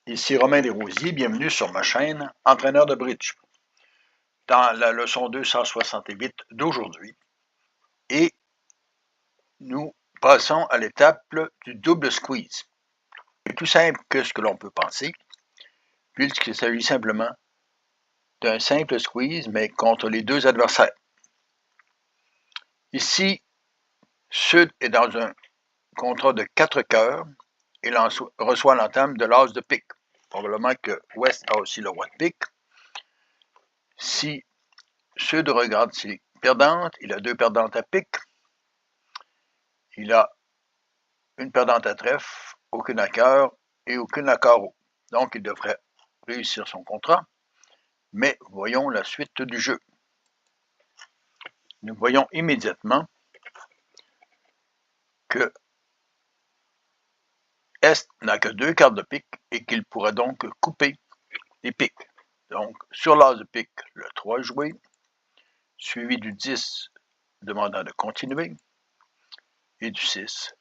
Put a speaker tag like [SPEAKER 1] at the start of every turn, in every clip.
[SPEAKER 1] Ici Romain Desrosiers, bienvenue sur ma chaîne Entraîneur de bridge. Dans la leçon 268 d'aujourd'hui, et nous passons à l'étape du double squeeze. C'est plus simple que ce que l'on peut penser, puisqu'il s'agit simplement d'un simple squeeze, mais contre les deux adversaires. Ici, Sud est dans un contrat de 4 cœurs et reçoit l'entame de l'as de pique. Probablement que Ouest a aussi le roi de pique. Si Sud regarde ses perdantes, il a 2 perdantes à pique, il a une perdante à trèfle, aucune à cœur et aucune à carreau. Donc il devrait réussir son contrat, mais voyons la suite du jeu. Nous voyons immédiatement que Est n'a que 2 cartes de pique et qu'il pourra donc couper les piques. Donc sur l'as de pique, le 3 joué, suivi du 10 demandant de continuer, et du 6.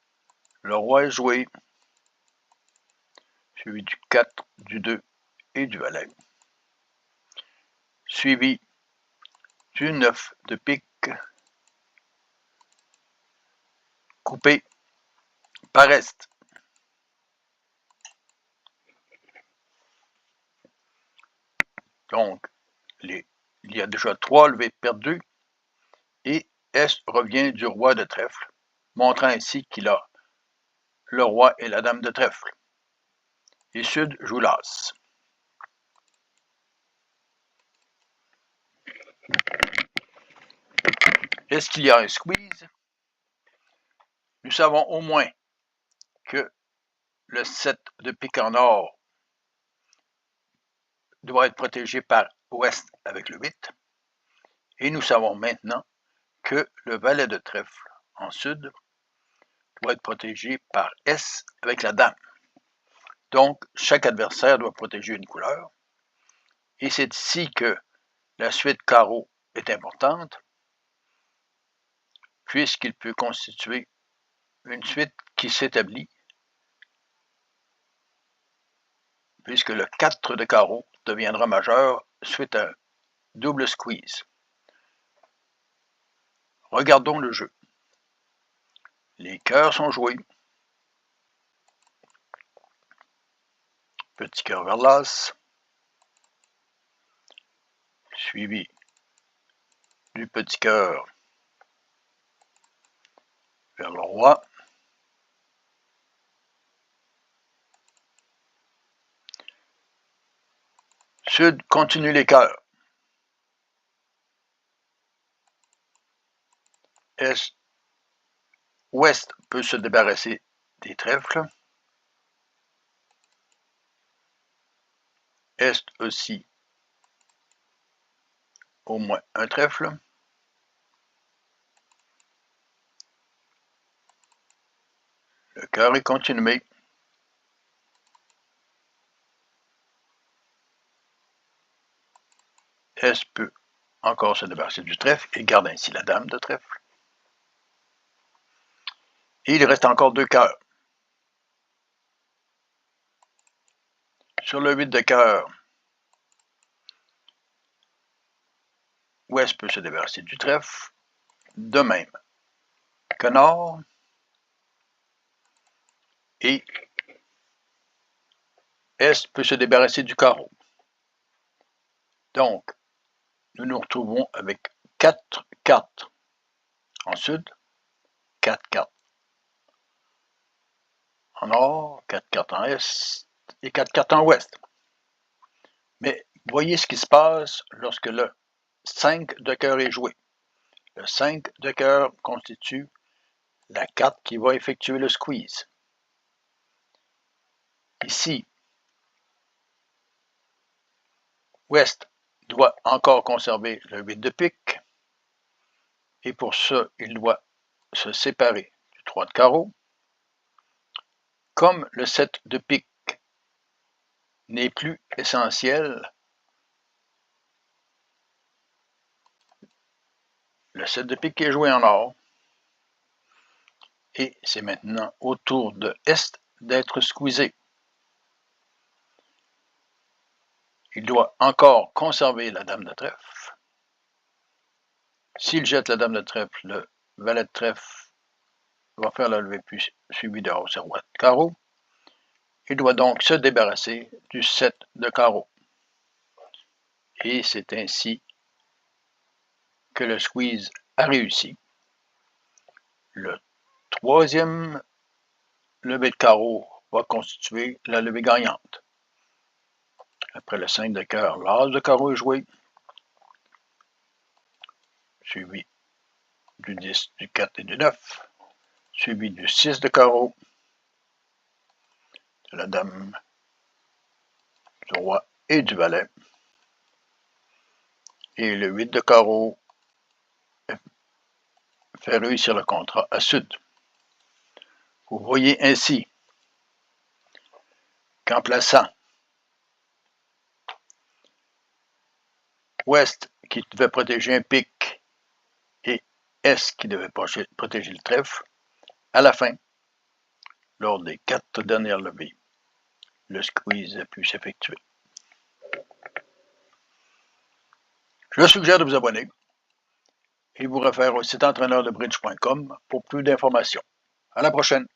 [SPEAKER 1] Le roi est joué, suivi du 4, du 2 et du valet, suivi du 9 de pique, coupé par Est. Donc, il y a déjà 3 levées perdues et Est revient du roi de trèfle, montrant ainsi qu'il a le roi et la dame de trèfle. Et Sud joue l'as. Est-ce qu'il y a un squeeze? Nous savons au moins que le 7 de pique en or doit être protégé par Ouest avec le 8. Et nous savons maintenant que le valet de trèfle en Sud doit être protégé par S avec la dame. Donc, chaque adversaire doit protéger une couleur. Et c'est ici que la suite carreau est importante, puisqu'il peut constituer une suite qui s'établit, puisque le 4 de carreau deviendra majeur suite à un double squeeze. Regardons le jeu. Les cœurs sont joués. Petit cœur vers l'as, suivi du petit cœur vers le roi. Sud continue les cœurs. Ouest peut se débarrasser des trèfles. Est aussi au moins un trèfle. Le cœur est continué. Est peut encore se débarrasser du trèfle et garde ainsi la dame de trèfle. Et il reste encore 2 cœurs. Sur le 8 de cœur, Ouest peut se débarrasser du trèfle. De même que Nord. Et Est peut se débarrasser du carreau. Donc, nous nous retrouvons avec 4 cartes en Sud, 4 cartes en Nord, 4 cartes en Est et 4 cartes en Ouest. Mais voyez ce qui se passe lorsque le 5 de cœur est joué. Le 5 de cœur constitue la carte qui va effectuer le squeeze. Ici, Ouest doit encore conserver le 8 de pique, et pour ça, il doit se séparer du 3 de carreau. Comme le 7 de pique n'est plus essentiel, le 7 de pique est joué en or, et c'est maintenant au tour de Est d'être squeezé. il doit encore conserver la dame de trèfle. S'il jette la dame de trèfle, le valet de trèfle va faire la levée puis suivi de roi sur roi de carreau. Il doit donc se débarrasser du 7 de carreau. Et c'est ainsi que le squeeze a réussi. Le troisième levée de carreau va constituer la levée gagnante. Après le 5 de cœur, l'as de carreau est joué, suivi du 10, du 4 et du 9, suivi du 6 de carreau, de la dame, du roi et du valet. Et le 8 de carreau fait réussir le contrat à sud. Vous voyez ainsi qu'en plaçant ouest qui devait protéger un pic et est qui devait protéger le trèfle, à la fin, lors des 4 dernières levées, le squeeze a pu s'effectuer. Je suggère de vous abonner et vous réfère au site entraîneurdebridge.com pour plus d'informations. À la prochaine!